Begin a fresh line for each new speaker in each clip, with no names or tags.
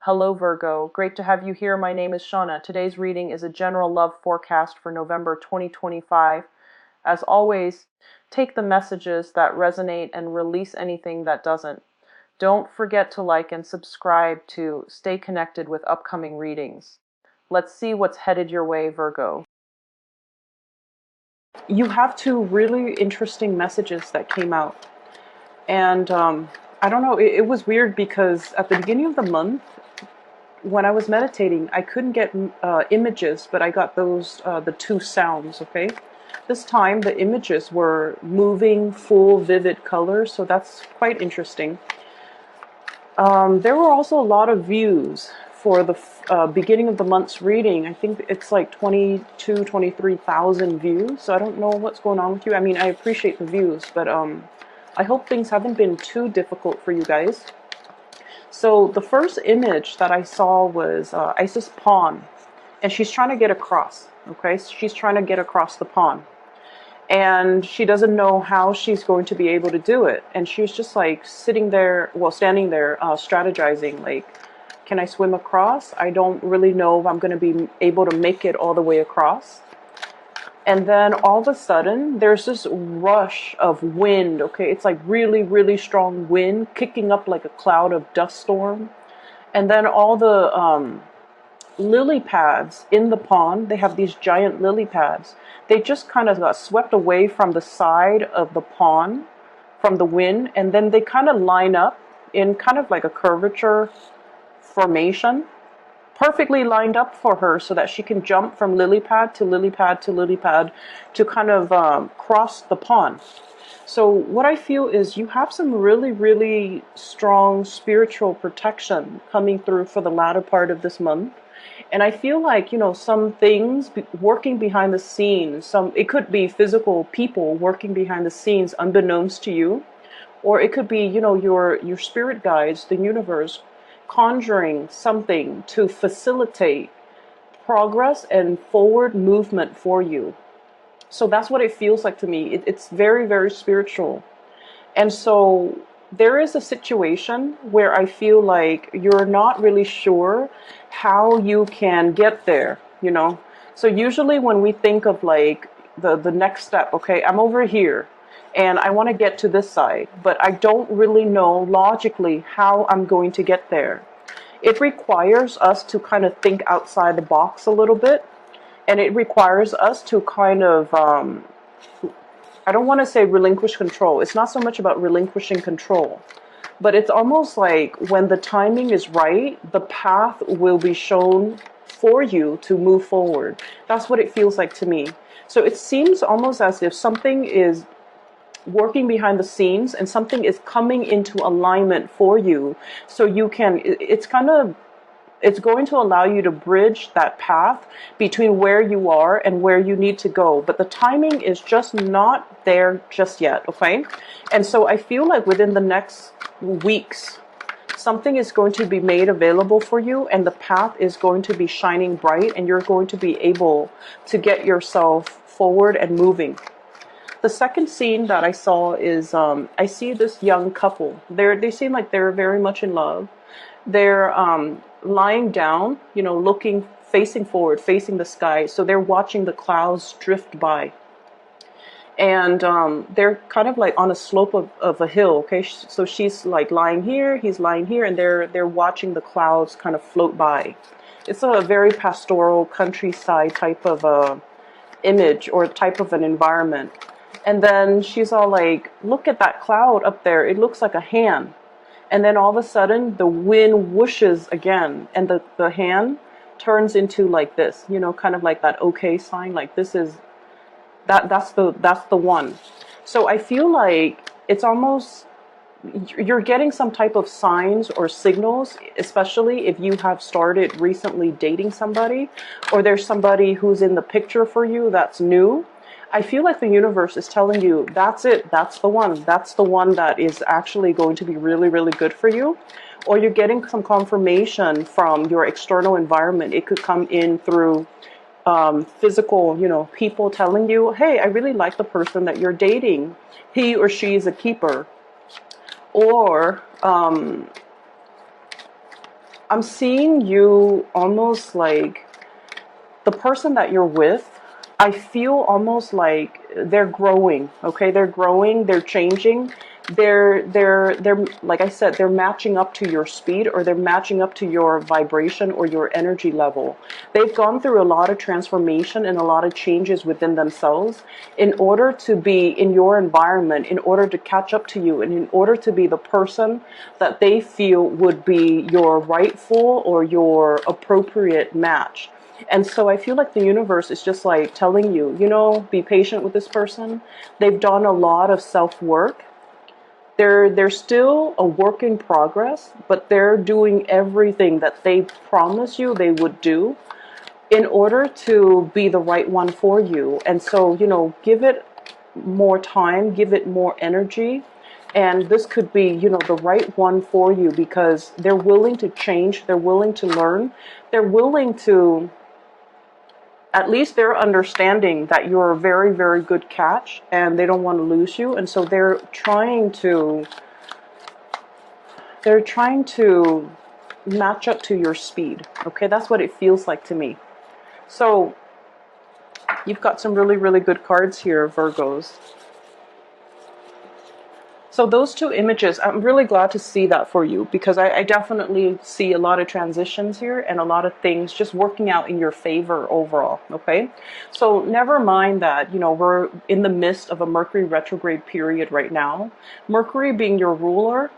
Hello Virgo, great to have you here. My name is Shauna. Today's reading is a general love forecast for November 2025. As always, take the messages that resonate and release anything that doesn't. Don't forget to like and subscribe to stay connected with upcoming readings. Let's see what's headed your way, Virgo. You have two really interesting messages that came out. And I don't know, it was weird because at the beginning of the month, when I was meditating, I couldn't get images, but I got those, the two sounds, okay? This time, the images were moving, full, vivid colors, so that's quite interesting. There were also a lot of views for the beginning of the month's reading. I think it's like 23,000 views, so I don't know what's going on with you. I mean, I appreciate the views, but I hope things haven't been too difficult for you guys. So the first image that I saw was Isis pawn, and she's trying to get across, okay? So she's trying to get across the pond, and she doesn't know how she's going to be able to do it. And she's just like sitting there, well, standing there, strategizing, like, can I swim across? I don't really know if I'm going to be able to make it all the way across. And then all of a sudden, there's this rush of wind, okay? It's like really, really strong wind kicking up like a cloud of dust storm. And then all the lily pads in the pond, they have these giant lily pads. They just kind of got swept away from the side of the pond from the wind. And then they kind of line up in kind of like a curvature formation, perfectly lined up for her so that she can jump from lily pad to lily pad to lily pad to kind of cross the pond. So what I feel is you have some really, really strong spiritual protection coming through for the latter part of this month. And I feel like, you know, some things working behind the scenes, it could be physical people working behind the scenes unbeknownst to you, or it could be, you know, your spirit guides, the universe, conjuring something to facilitate progress and forward movement for you. So that's what it feels like to me. It's very, very spiritual. And so there is a situation where I feel like you're not really sure how you can get there, you know. So usually when we think of like the next step, okay, I'm over here and I want to get to this side, but I don't really know logically how I'm going to get there. It requires us to kind of think outside the box a little bit, and it requires us to kind of, I don't want to say relinquish control. It's not so much about relinquishing control, but it's almost like when the timing is right, the path will be shown for you to move forward. That's what it feels like to me. So it seems almost as if something is working behind the scenes and something is coming into alignment for you, so you can, it's going to allow you to bridge that path between where you are and where you need to go. But the timing is just not there just yet, okay? And so I feel like within the next weeks, something is going to be made available for you, and the path is going to be shining bright, and you're going to be able to get yourself forward and moving. The second scene that I saw is, I see this young couple. They seem like they're very much in love. They're lying down, you know, looking, facing forward, facing the sky. So they're watching the clouds drift by. And they're kind of like on a slope of a hill, okay? So she's like lying here, he's lying here, and they're watching the clouds kind of float by. It's a very pastoral countryside type of image or type of an environment. And then she's all like, look at that cloud up there. It looks like a hand. And then all of a sudden, the wind whooshes again. And the hand turns into like this, you know, kind of like that okay sign. Like this is, that's the one. So I feel like it's almost, you're getting some type of signs or signals, especially if you have started recently dating somebody, or there's somebody who's in the picture for you that's new. I feel like the universe is telling you, that's it, that's the one that is actually going to be really, really good for you. Or you're getting some confirmation from your external environment. It could come in through physical, you know, people telling you, hey, I really like the person that you're dating. He or she is a keeper. Or I'm seeing you almost like the person that you're with. I feel almost like they're growing. Okay, they're growing, they're changing. They're like I said, they're matching up to your speed, or they're matching up to your vibration or your energy level. They've gone through a lot of transformation and a lot of changes within themselves in order to be in your environment, in order to catch up to you, and in order to be the person that they feel would be your rightful or your appropriate match. And so I feel like the universe is just like telling you, be patient with this person. They've done a lot of self-work. They're still a work in progress, but they're doing everything that they promised you they would do in order to be the right one for you. And so, give it more time, give it more energy. And this could be, the right one for you, because they're willing to change. They're willing to learn. They're willing to, at least they're understanding that you're a very, very good catch and they don't want to lose you. And so they're trying to match up to your speed. Okay, that's what it feels like to me. So you've got some really, really good cards here, Virgos. So those two images, I'm really glad to see that for you, because I definitely see a lot of transitions here and a lot of things just working out in your favor overall, okay? So never mind that, we're in the midst of a Mercury retrograde period right now. Mercury being your ruler,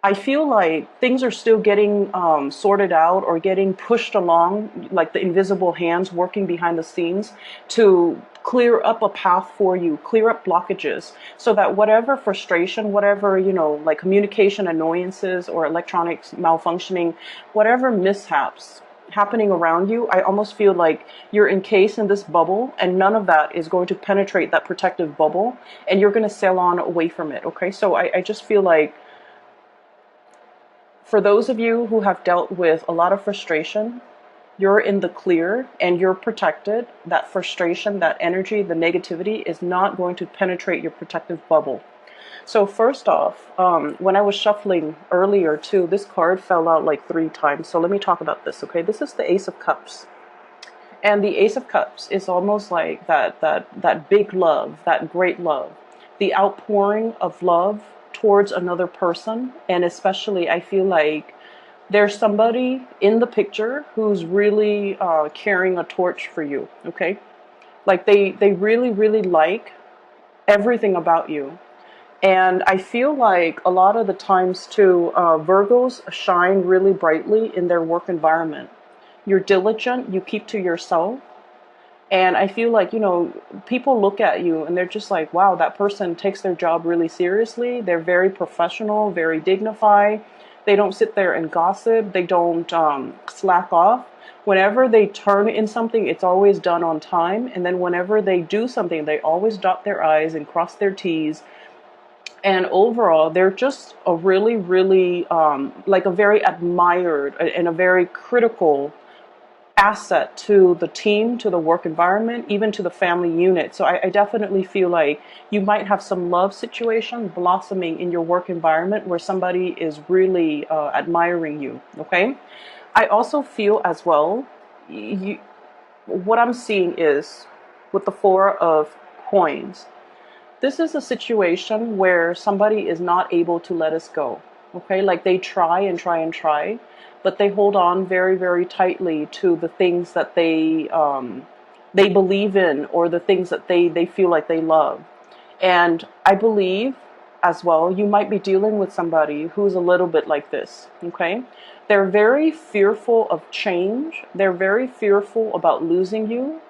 I feel like things are still getting sorted out or getting pushed along, like the invisible hands working behind the scenes to clear up a path for you, clear up blockages, so that whatever frustration, whatever, like communication annoyances or electronics malfunctioning, whatever mishaps happening around you, I almost feel like you're encased in this bubble and none of that is going to penetrate that protective bubble and you're going to sail on away from it, okay? So I just feel like for those of you who have dealt with a lot of frustration, you're in the clear and you're protected. That frustration, that energy, the negativity is not going to penetrate your protective bubble. So first off, when I was shuffling earlier too, this card fell out like 3 times. So let me talk about this, okay? This is the Ace of Cups. And the Ace of Cups is almost like that big love, that great love, the outpouring of love towards another person. And especially, I feel like there's somebody in the picture who's really carrying a torch for you, okay? Like they really, really like everything about you. And I feel like a lot of the times too, Virgos shine really brightly in their work environment. You're diligent, you keep to yourself. And I feel like, people look at you and they're just like, wow, that person takes their job really seriously. They're very professional, very dignified. They don't sit there and gossip. They don't slack off. Whenever they turn in something, it's always done on time. And then whenever they do something, they always dot their I's and cross their T's. And overall, they're just a really, really, like a very admired and a very critical asset to the team, to the work environment, even to the family unit. So I definitely feel like you might have some love situation blossoming in your work environment where somebody is really admiring you, okay? I also feel as well, what I'm seeing is with the 4 of coins, this is a situation where somebody is not able to let us go, okay? Like they try and try and try, but they hold on very, very tightly to the things that they believe in, or the things that they feel like they love. And I believe as well, you might be dealing with somebody who's a little bit like this, okay? They're very fearful of change. They're very fearful about losing you.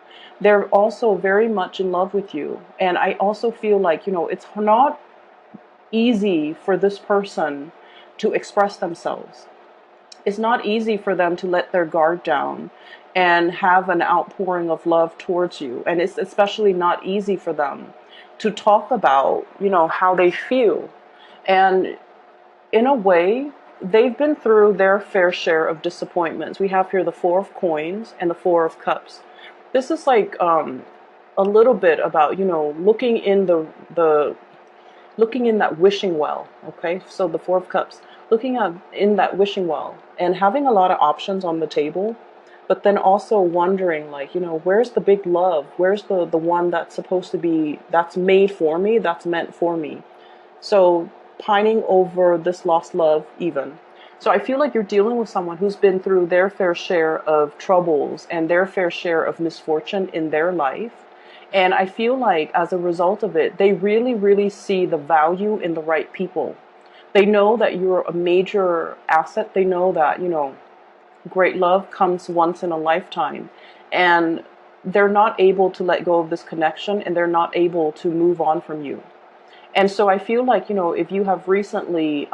They're also very much in love with you. And I also feel like, it's not easy for this person to express themselves. It's not easy for them to let their guard down and have an outpouring of love towards you. And it's especially not easy for them to talk about, how they feel. And in a way, they've been through their fair share of disappointments. We have here the 4 of coins and the 4 of cups. This is like a little bit about, looking in that wishing well, okay? So the 4 of cups. looking at in that wishing well and having a lot of options on the table, but then also wondering, like, where's the big love? Where's the one that's supposed to be, that's made for me, that's meant for me? So pining over this lost love even. So I feel like you're dealing with someone who's been through their fair share of troubles and their fair share of misfortune in their life. And I feel like as a result of it, they really, really see the value in the right people. They know that you're a major asset. They know that, great love comes once in a lifetime. And they're not able to let go of this connection, and they're not able to move on from you. And so I feel like, if you have recently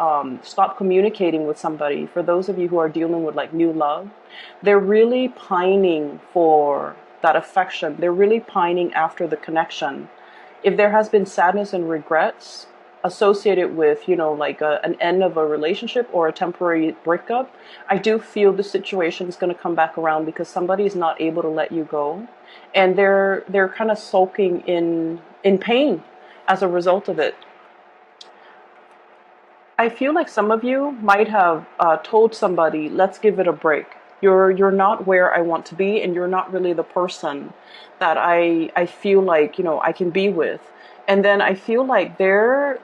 stopped communicating with somebody, for those of you who are dealing with like new love, they're really pining for that affection. They're really pining after the connection. If there has been sadness and regrets associated with, like an end of a relationship or a temporary breakup, I do feel the situation is going to come back around because somebody is not able to let you go. And they're kind of sulking in pain as a result of it. I feel like some of you might have told somebody, let's give it a break. You're not where I want to be, and you're not really the person that I feel like, I can be with. And then I feel like they're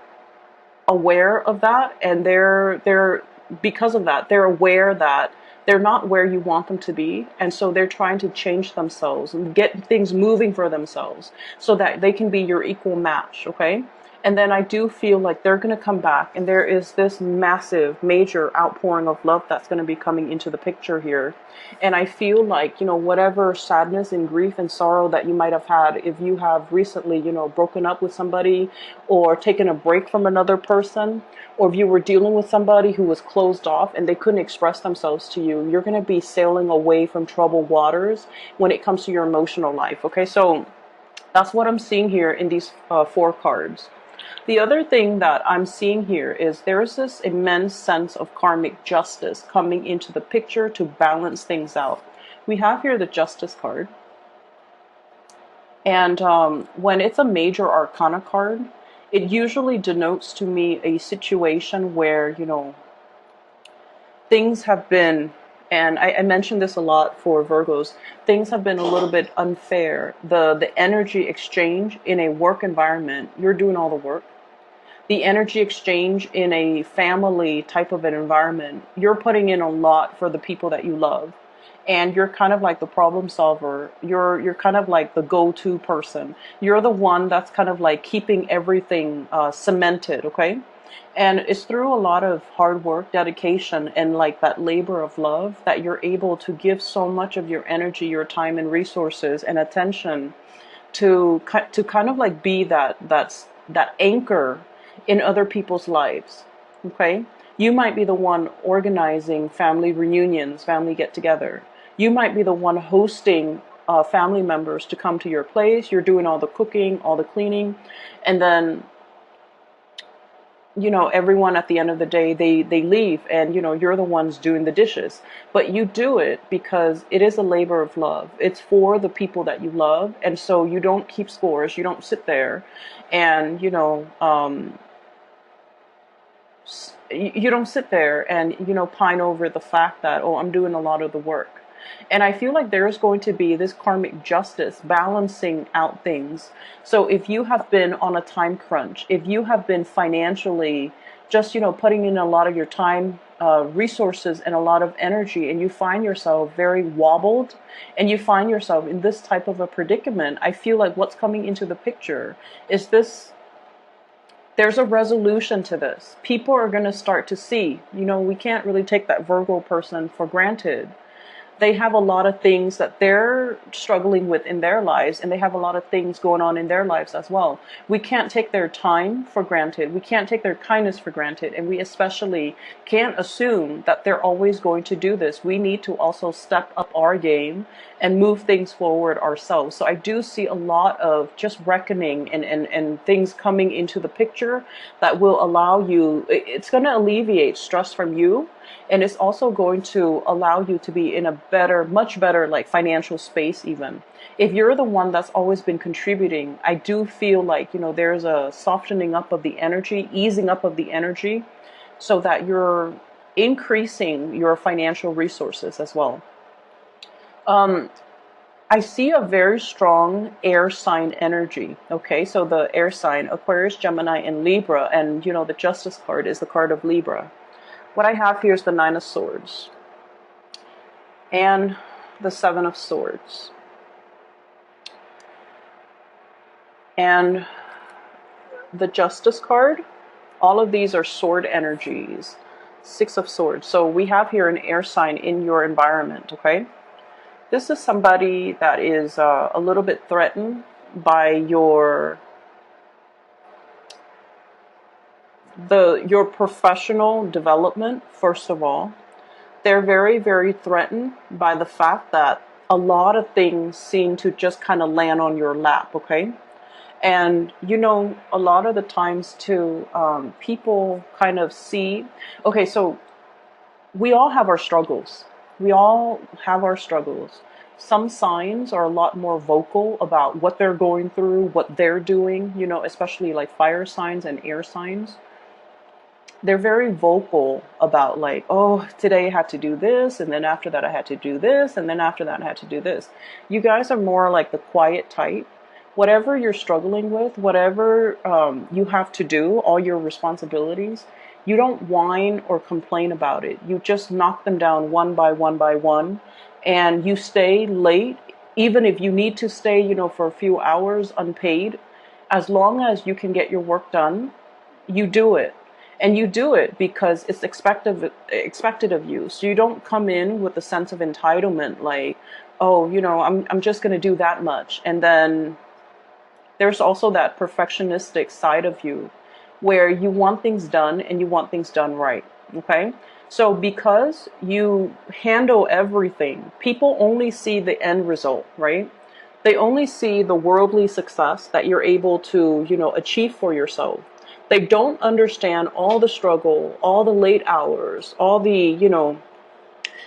aware of that, and they're because of that, they're aware that they're not where you want them to be, and so they're trying to change themselves and get things moving for themselves so that they can be your equal match, okay? And then I do feel like they're going to come back, and there is this massive, major outpouring of love that's going to be coming into the picture here. And I feel like, whatever sadness and grief and sorrow that you might have had, if you have recently, broken up with somebody or taken a break from another person, or if you were dealing with somebody who was closed off and they couldn't express themselves to you, you're going to be sailing away from troubled waters when it comes to your emotional life. Okay, so that's what I'm seeing here in these 4 cards. The other thing that I'm seeing here is there's this immense sense of karmic justice coming into the picture to balance things out. We have here the Justice card. And when it's a major arcana card, it usually denotes to me a situation where, things have been, and I mentioned this a lot for Virgos, things have been a little bit unfair. The energy exchange in a work environment, you're doing all the work. The energy exchange in a family type of an environment, you're putting in a lot for the people that you love. And you're kind of like the problem solver. You're kind of like the go-to person. You're the one that's kind of like keeping everything cemented, okay? And it's through a lot of hard work, dedication, and like that labor of love that you're able to give so much of your energy, your time and resources and attention to kind of like be that anchor in other people's lives, okay? You might be the one organizing family reunions, family get-together. You might be the one hosting family members to come to your place. You're doing all the cooking, all the cleaning, and then, everyone at the end of the day, they leave, and, you're the ones doing the dishes. But you do it because it is a labor of love. It's for the people that you love, and so you don't keep scores. You don't sit there and, you don't sit there and, pine over the fact that, oh, I'm doing a lot of the work. And I feel like there's going to be this karmic justice balancing out things. So if you have been on a time crunch, if you have been financially just, putting in a lot of your time, resources and a lot of energy, and you find yourself very wobbled and you find yourself in this type of a predicament, I feel like what's coming into the picture is this. There's a resolution to this. People are going to start to see, we can't really take that Virgo person for granted. They have a lot of things that they're struggling with in their lives, and they have a lot of things going on in their lives as well. We can't take their time for granted. We can't take their kindness for granted, and we especially can't assume that they're always going to do this. We need to also step up our game and move things forward ourselves. So I do see a lot of just reckoning and things coming into the picture that will allow you, it's going to alleviate stress from you. And it's also going to allow you to be in a better, much better, like financial space even. If you're the one that's always been contributing, I do feel like, there's a softening up of the energy, easing up of the energy so that you're increasing your financial resources as well. I see a very strong air sign energy. Okay, so the air sign, Aquarius, Gemini, and Libra, and the Justice card is the card of Libra. What I have here is the Nine of Swords and the Seven of Swords and the Justice card. All of these are sword energies. Six of Swords. So we have here an air sign in your environment, okay? This is somebody that is a little bit threatened by your professional development, first of all. They're very, very threatened by the fact that a lot of things seem to just kind of land on your lap, okay? And, a lot of the times too, people kind of see, okay, so we all have our struggles. We all have our struggles. Some signs are a lot more vocal about what they're going through, what they're doing, especially like fire signs and air signs. They're very vocal about like, oh, today I had to do this, and then after that I had to do this, and then after that I had to do this. You guys are more like the quiet type. Whatever you're struggling with, whatever you have to do, all your responsibilities, you don't whine or complain about it. You just knock them down one by one by one, and you stay late, even if you need to stay, for a few hours unpaid. As long as you can get your work done, you do it. And you do it because it's expected of you. So you don't come in with a sense of entitlement, like, oh, I'm just going to do that much. And then there's also that perfectionistic side of you where you want things done and you want things done right. Okay. So because you handle everything, people only see the end result, right? They only see the worldly success that you're able to, achieve for yourself. They don't understand all the struggle, all the late hours, all the,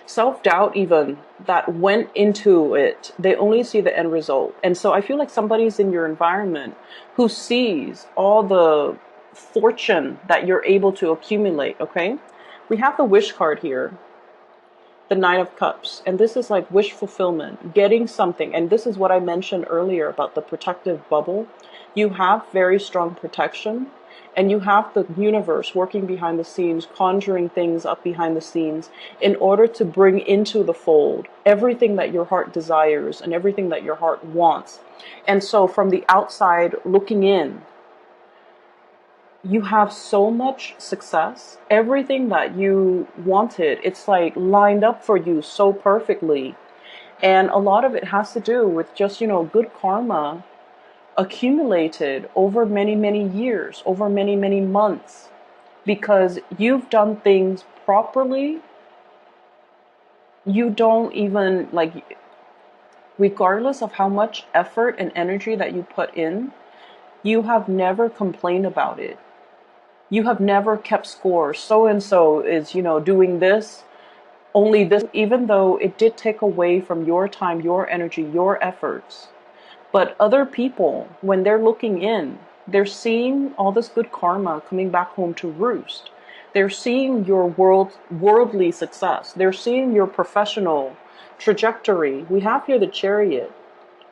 self-doubt even that went into it. They only see the end result. And so I feel like somebody's in your environment who sees all the fortune that you're able to accumulate, okay? We have the wish card here, the Nine of Cups, and this is like wish fulfillment, getting something. And this is what I mentioned earlier about the protective bubble. You have very strong protection, and you have the universe working behind the scenes, conjuring things up behind the scenes in order to bring into the fold everything that your heart desires and everything that your heart wants. And so from the outside looking in, you have so much success. Everything that you wanted, it's like lined up for you so perfectly. And a lot of it has to do with just, good karma accumulated over many, many years, over many, many months, because you've done things properly. You don't even like, regardless of how much effort and energy that you put in, you have never complained about it. You have never kept score. So and so is, doing this, only this, even though it did take away from your time, your energy, your efforts. But other people, when they're looking in, they're seeing all this good karma coming back home to roost. They're seeing your worldly success. They're seeing your professional trajectory. We have here the Chariot.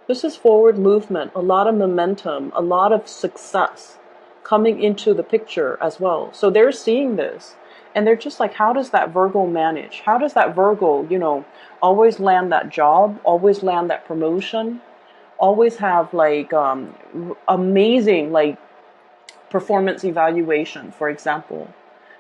This is forward movement, a lot of momentum, a lot of success coming into the picture as well. So they're seeing this and they're just like, how does that Virgo manage? How does that Virgo, always land that job, always land that promotion, always have like amazing like performance evaluation, for example?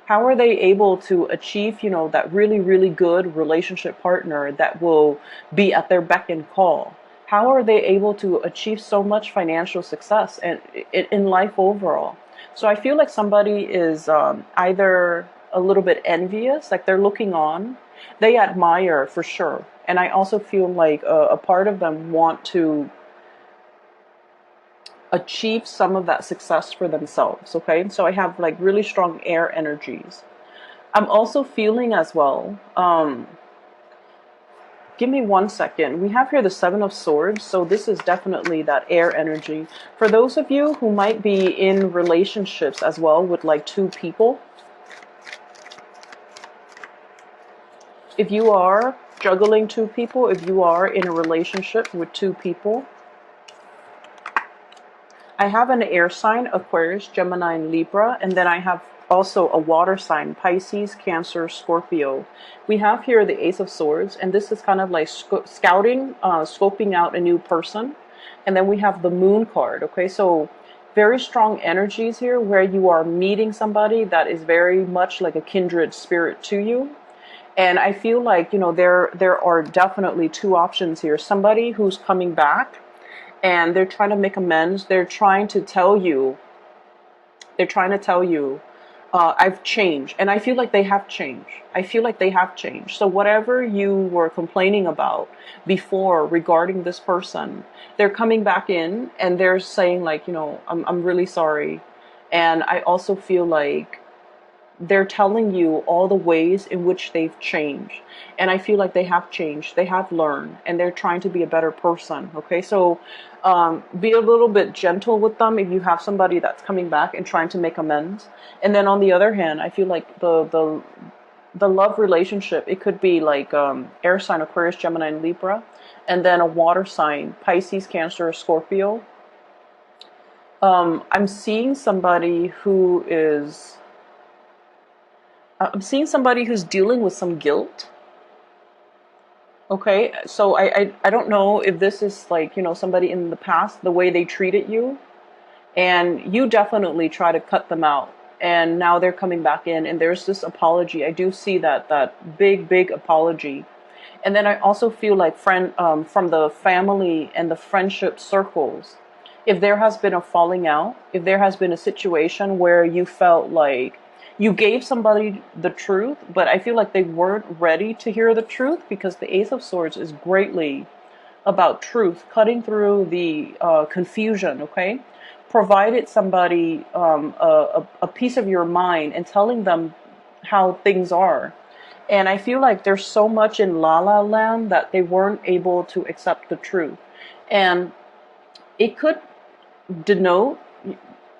How are they able to achieve, that really, really good relationship partner that will be at their beck and call? How are they able to achieve so much financial success and in life overall? So I feel like somebody is either a little bit envious, like they're looking on, they admire for sure. And I also feel like a part of them want to achieve some of that success for themselves, okay? So I have like really strong air energies. I'm also feeling as well, give me 1 second. We have here the Seven of Swords, so this is definitely that air energy. For those of you who might be in relationships as well with like two people, If you are juggling two people, if you are in a relationship with two people, I have an air sign, Aquarius, Gemini, and Libra, and then I have also a water sign, Pisces, Cancer, Scorpio. We have here the Ace of Swords, and this is kind of like scouting, scoping out a new person. And then we have the Moon card, okay? So very strong energies here where you are meeting somebody that is very much like a kindred spirit to you. And I feel like, there are definitely two options here. Somebody who's coming back and they're trying to make amends. They're trying to tell you, I've changed. And I feel like they have changed. I feel like they have changed. So whatever you were complaining about before regarding this person, they're coming back in and they're saying like, I'm really sorry. And I also feel like they're telling you all the ways in which they've changed. And I feel like they have changed. They have learned and they're trying to be a better person. Okay. So, be a little bit gentle with them if you have somebody that's coming back and trying to make amends. And then on the other hand, I feel like the love relationship, it could be like, air sign, Aquarius, Gemini, and Libra, and then a water sign, Pisces, Cancer, Scorpio. I'm seeing somebody who's dealing with some guilt. Okay, so I don't know if this is like, somebody in the past, the way they treated you, and you definitely try to cut them out. And now they're coming back in and there's this apology. I do see that big apology. And then I also feel like from the family and the friendship circles, if there has been a falling out, if there has been a situation where you felt like you gave somebody the truth, but I feel like they weren't ready to hear the truth, because the Ace of Swords is greatly about truth, cutting through the confusion, okay? Provided somebody a piece of your mind and telling them how things are. And I feel like there's so much in La La Land that they weren't able to accept the truth. And it could denote,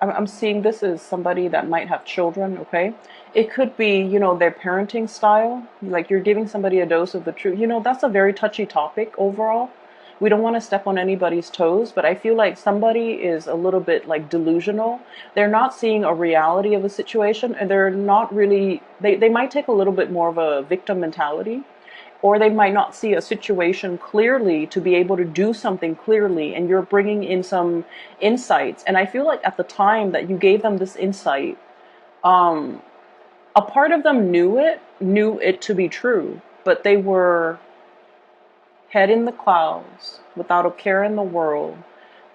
I'm seeing this as somebody that might have children, okay? It could be, their parenting style. Like you're giving somebody a dose of the truth. That's a very touchy topic overall. We don't want to step on anybody's toes, but I feel like somebody is a little bit like delusional. They're not seeing a reality of a situation, and they're not really, they might take a little bit more of a victim mentality, or they might not see a situation clearly to be able to do something clearly, and you're bringing in some insights. And I feel like at the time that you gave them this insight, a part of them knew it to be true, but they were head in the clouds, without a care in the world.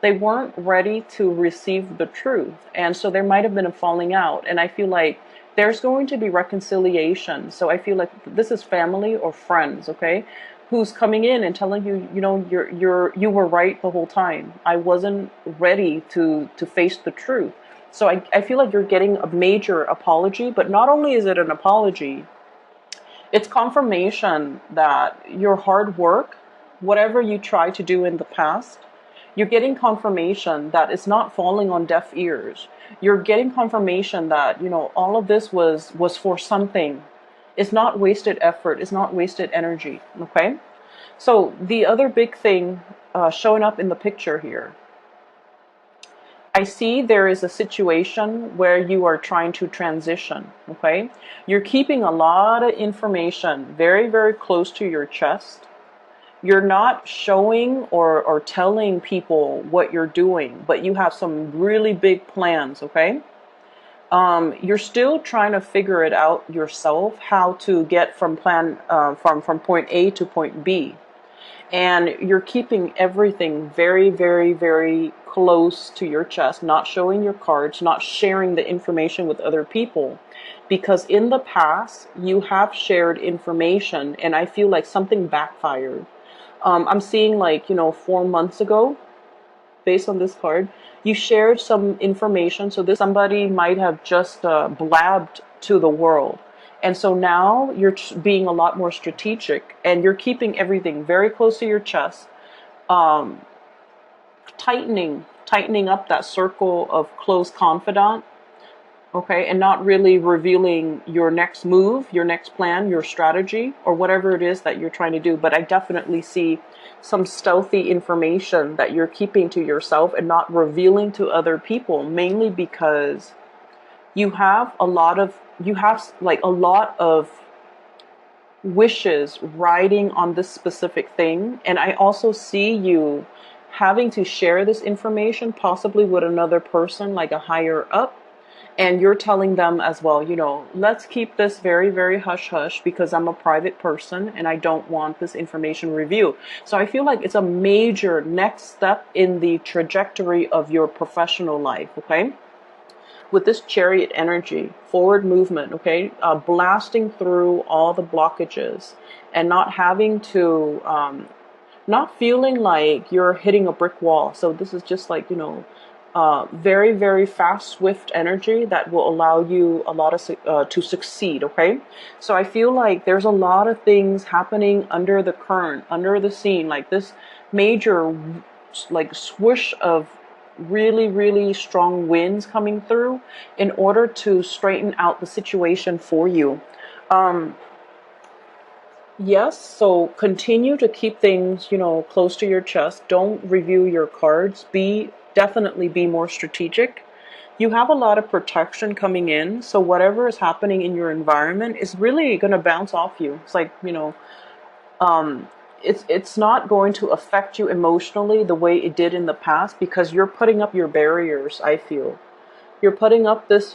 They weren't ready to receive the truth. And so there might have been a falling out. And I feel like there's going to be reconciliation. So I feel like this is family or friends, okay, who's coming in and telling you, you were right the whole time. I wasn't ready to face the truth. So I feel like you're getting a major apology, but not only is it an apology, it's confirmation that your hard work, whatever you tried to do in the past, you're getting confirmation that it's not falling on deaf ears. You're getting confirmation that, all of this was for something. It's not wasted effort. It's not wasted energy. Okay? So the other big thing showing up in the picture here, I see there is a situation where you are trying to transition, okay? You're keeping a lot of information very, very close to your chest. You're not showing or telling people what you're doing, but you have some really big plans, okay? You're still trying to figure it out yourself, how to get from from point A to point B. And you're keeping everything very, very, very close to your chest, not showing your cards, not sharing the information with other people. Because in the past, you have shared information, and I feel like something backfired. I'm seeing like, 4 months ago, based on this card, you shared some information. So this somebody might have just blabbed to the world. And so now you're being a lot more strategic, and you're keeping everything very close to your chest, tightening up that circle of close confidant, Okay, and not really revealing your next move, your next plan, your strategy, or whatever it is that you're trying to do. But I definitely see some stealthy information that you're keeping to yourself and not revealing to other people, mainly because you have like a lot of wishes riding on this specific thing. And I also see you having to share this information possibly with another person, like a higher up. And you're telling them as well, let's keep this very, very hush hush because I'm a private person and I don't want this information revealed. So I feel like it's a major next step in the trajectory of your professional life, okay? With this chariot energy, forward movement, okay, blasting through all the blockages and not having to, not feeling like you're hitting a brick wall. So this is just like, very, very fast, swift energy that will allow you a lot of to succeed. Okay, so I feel like there's a lot of things happening under the current, under the scene, like this major, like swoosh of really, really strong winds coming through in order to straighten out the situation for you. Um, Yes, so continue to keep things, close to your chest. Don't review your cards. Definitely be more strategic. You have a lot of protection coming in, so whatever is happening in your environment is really going to bounce off you. It's like, um, it's not going to affect you emotionally the way it did in the past because you're putting up your barriers, I feel. You're putting up this,